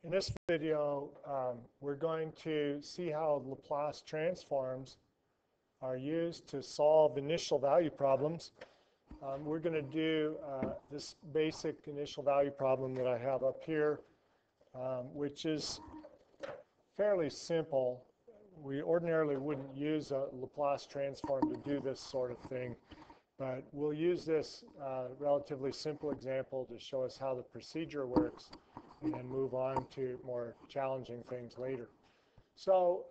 In this video, we're going to see how Laplace transforms are used to solve initial value problems. We're going to do this basic initial value problem that I have up here, which is fairly simple. We ordinarily wouldn't use a Laplace transform to do this sort of thing, but we'll use this relatively simple example to show us how the procedure works and then move on to more challenging things later. So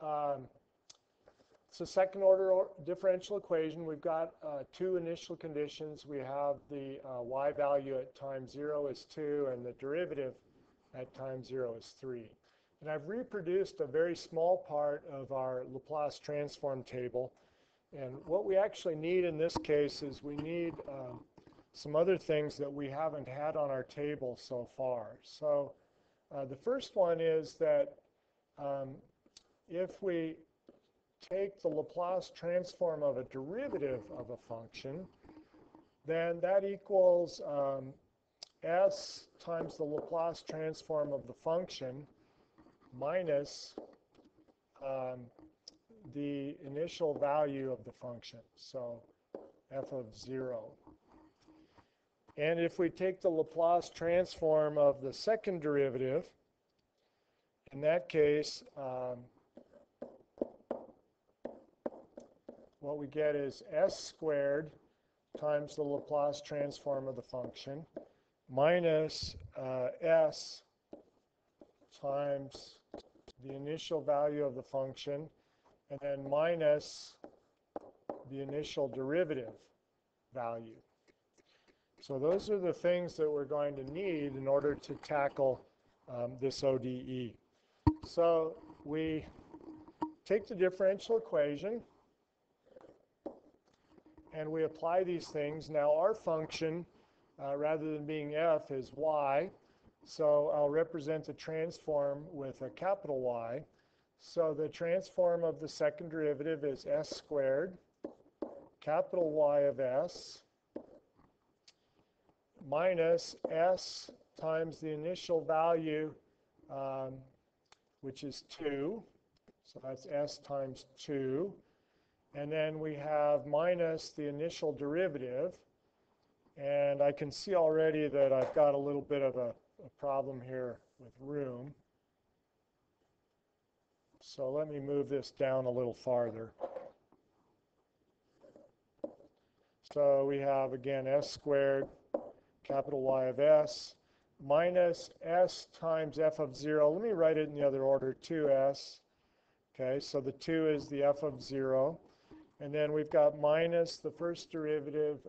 it's a second order differential equation. We've got two initial conditions. We have the y value at time 0 is 2 and the derivative at time 0 is 3. And I've reproduced a very small part of our Laplace transform table. And what we actually need in this case is we need some other things that we haven't had on our table so far. So the first one is that if we take the Laplace transform of a derivative of a function, then that equals s times the Laplace transform of the function minus the initial value of the function, so f of 0. And if we take the Laplace transform of the second derivative, in that case, what we get is s squared times the Laplace transform of the function minus s times the initial value of the function and then minus the initial derivative value. So those are the things that we're going to need in order to tackle this ODE. So we take the differential equation and we apply these things. Now our function, rather than being f, is y. So I'll represent the transform with a capital Y. So the transform of the second derivative is s squared, capital Y of s, minus s times the initial value, which is 2. So that's s times 2. And then we have minus the initial derivative. And I can see already that I've got a little bit of a problem here with room. So let me move this down a little farther. So we have, again, s squared, capital Y of s, minus s times f of 0. Let me write it in the other order, 2s. Okay, so the 2 is the f of 0. And then we've got minus the first derivative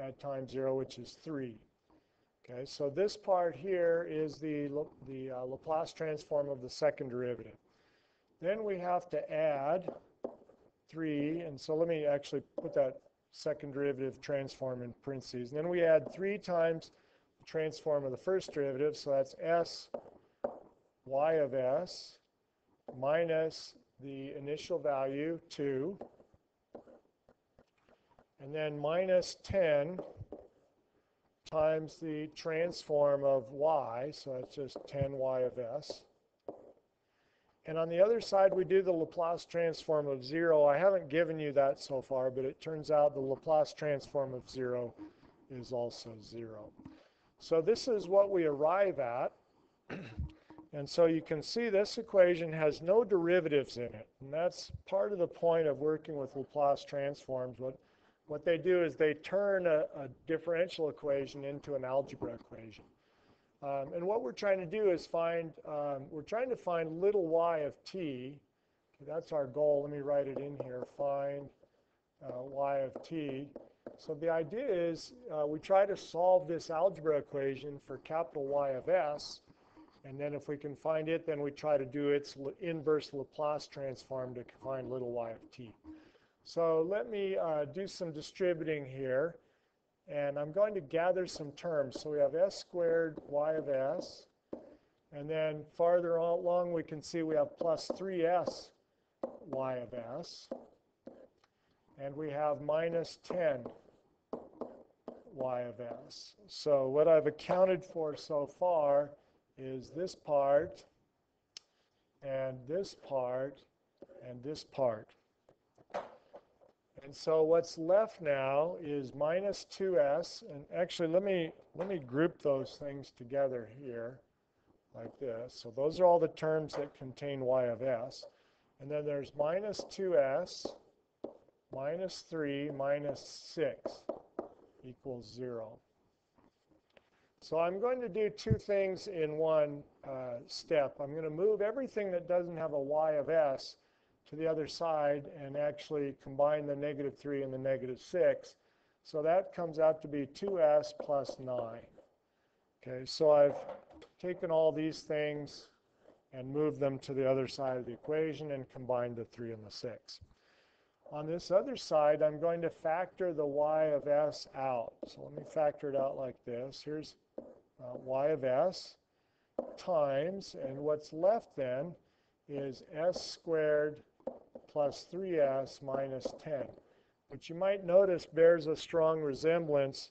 at time 0, which is 3. Okay, so this part here is the Laplace transform of the second derivative. Then we have to add 3, and so let me actually put that second derivative transform in parentheses. And then we add 3 times the transform of the first derivative, so that's s y of s minus the initial value, 2, and then minus 10 times the transform of y, so that's just 10y of s. And on the other side, we do the Laplace transform of 0. I haven't given you that so far, but it turns out the Laplace transform of 0 is also 0. So this is what we arrive at. And so you can see this equation has no derivatives in it. And that's part of the point of working with Laplace transforms. What they do is they turn a differential equation into an algebra equation. And what we're trying to do is we're trying to find little y of t. Okay, that's our goal. Let me write it in here. Find y of t. So the idea is we try to solve this algebra equation for capital Y of s. And then if we can find it, then we try to do its inverse Laplace transform to find little y of t. So let me do some distributing here. And I'm going to gather some terms. So we have s squared y of s. And then farther along, we can see we have plus 3s y of s. And we have minus 10 y of s. So what I've accounted for so far is this part and this part, and this part. And so what's left now is minus 2s, and actually let me group those things together here like this. So those are all the terms that contain y of s. And then there's minus 2s, minus 3, minus 6 equals 0. So I'm going to do two things in one step. I'm going to move everything that doesn't have a y of s to the other side and actually combine the negative 3 and the negative 6. So that comes out to be 2s plus 9. Okay, so I've taken all these things and moved them to the other side of the equation and combined the 3 and the 6. On this other side, I'm going to factor the y of s out. So let me factor it out like this. Here's y of s times, and what's left then is s squared plus 3s minus 10, which you might notice bears a strong resemblance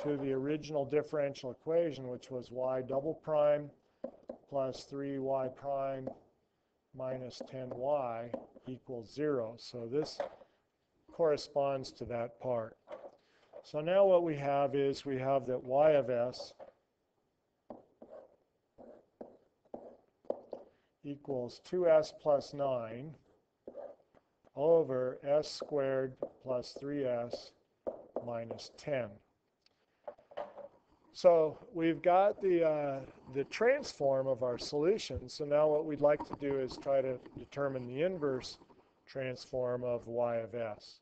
to the original differential equation, which was y double prime plus 3y prime minus 10y equals 0. So this corresponds to that part. So now what we have is we have that y of s equals 2s plus 9 over s squared plus 3s minus 10. So we've got the transform of our solution. So now what we'd like to do is try to determine the inverse transform of y of s.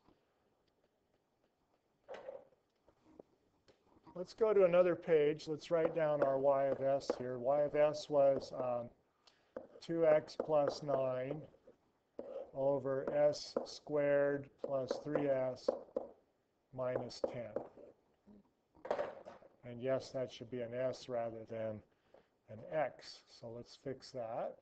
Let's go to another page. Let's write down our y of s here. Y of s was 2x plus 9 over s squared plus 3s minus 10. And yes, that should be an s rather than an x. So let's fix that.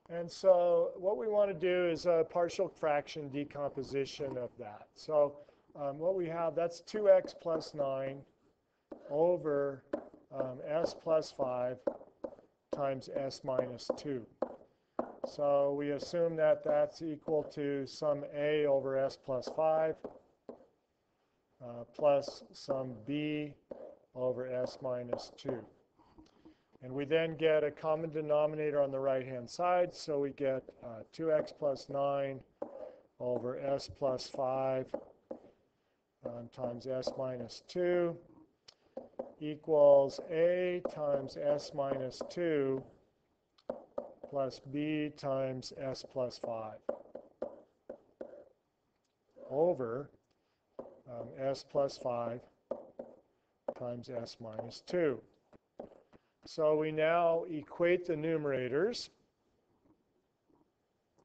And so what we want to do is a partial fraction decomposition of that. So what we have, that's 2x plus 9 over s plus 5 times s minus 2. So we assume that that's equal to some a over s plus 5 plus some b over s minus 2. And we then get a common denominator on the right-hand side, so we get 2x plus 9 over s plus 5 times s minus 2 equals a times s minus 2 plus b times s plus 5 over s plus 5 times s minus 2. So we now equate the numerators.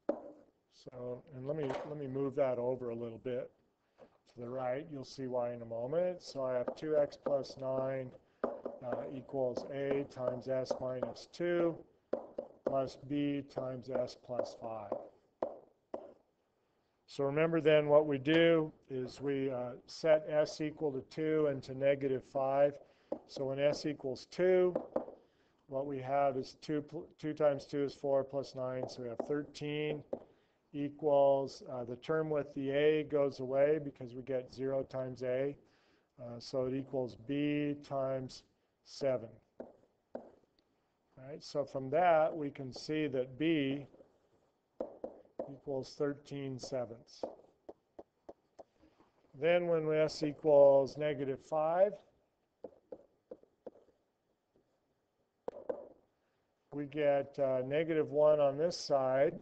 So, and let me move that over a little bit to the right. You'll see why in a moment. So I have 2x plus 9 equals a times s minus 2 plus b times s plus 5. So remember then what we do is we set s equal to 2 and to negative 5. So when s equals 2, what we have is 2 times 2 is 4 plus 9, so we have 13 equals, the term with the a goes away because we get 0 times a, so it equals b times 7. All right, so from that we can see that b equals 13/7. Then when s equals negative 5, we get negative 1 on this side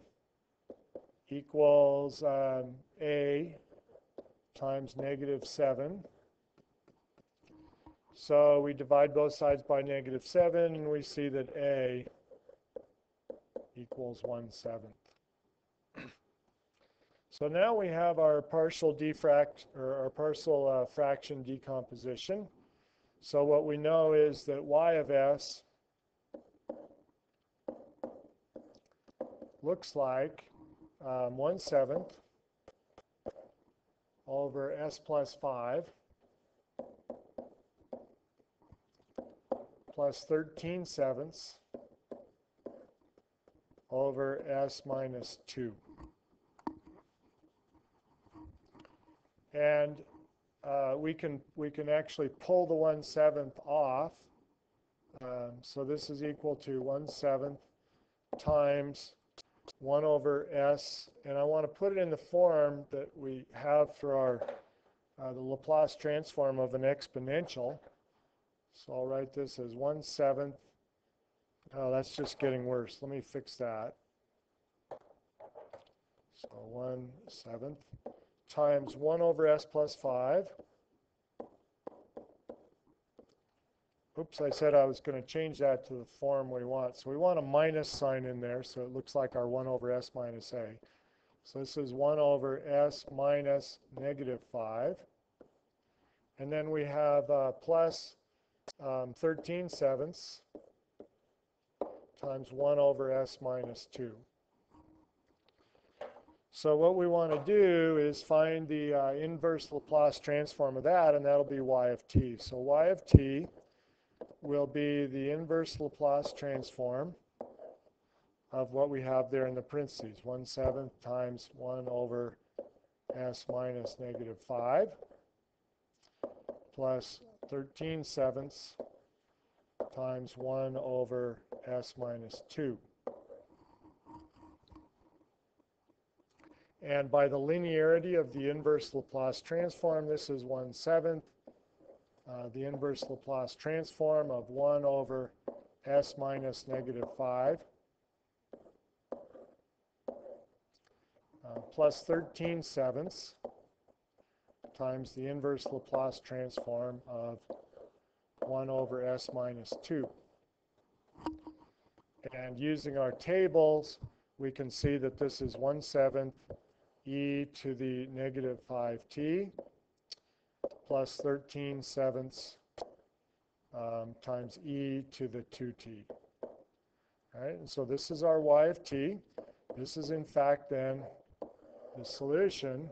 equals a times negative 7. So we divide both sides by negative 7, and we see that a equals 1/7. So now we have our partial fraction decomposition. So what we know is that y of s looks like 1/7 over s plus 5 plus 13/7 over s minus 2. And we can actually pull the 1/7 off. So this is equal to 1/7 times 1 over s, and I want to put it in the form that we have for our the Laplace transform of an exponential. So I'll write this as 1/7. Oh, that's just getting worse. Let me fix that. So 1/7 times 1 over s plus 5. Oops, I said I was going to change that to the form we want. So we want a minus sign in there, so it looks like our 1 over s minus a. So this is 1 over s minus negative 5. And then we have plus 13/7 times 1 over s minus 2. So what we want to do is find the inverse Laplace transform of that, and that'll be y of t. So y of t will be the inverse Laplace transform of what we have there in the parentheses, 1/7 times 1 over s minus negative 5 plus 13/7 times 1 over s minus 2. And by the linearity of the inverse Laplace transform, this is 1/7. The inverse Laplace transform of 1 over s minus negative 5 plus 13/7 times the inverse Laplace transform of 1 over s minus 2. And using our tables, we can see that this is 1/7 e to the negative 5t plus 13/7 times e to the 2t. All right, and so this is our y of t. This is in fact then the solution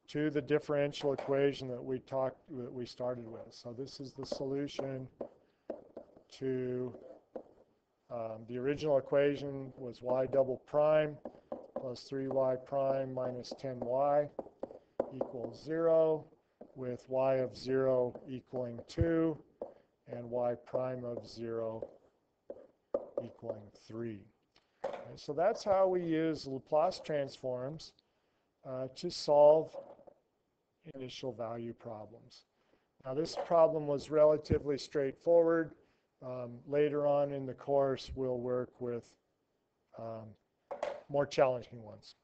to the differential equation that we started with. So this is the solution to the original equation was y double prime plus 3y prime minus 10y equals 0, with y of 0 equaling 2 and y prime of 0 equaling 3. Okay, so that's how we use Laplace transforms to solve initial value problems. Now this problem was relatively straightforward. Later on in the course, we'll work with more challenging ones.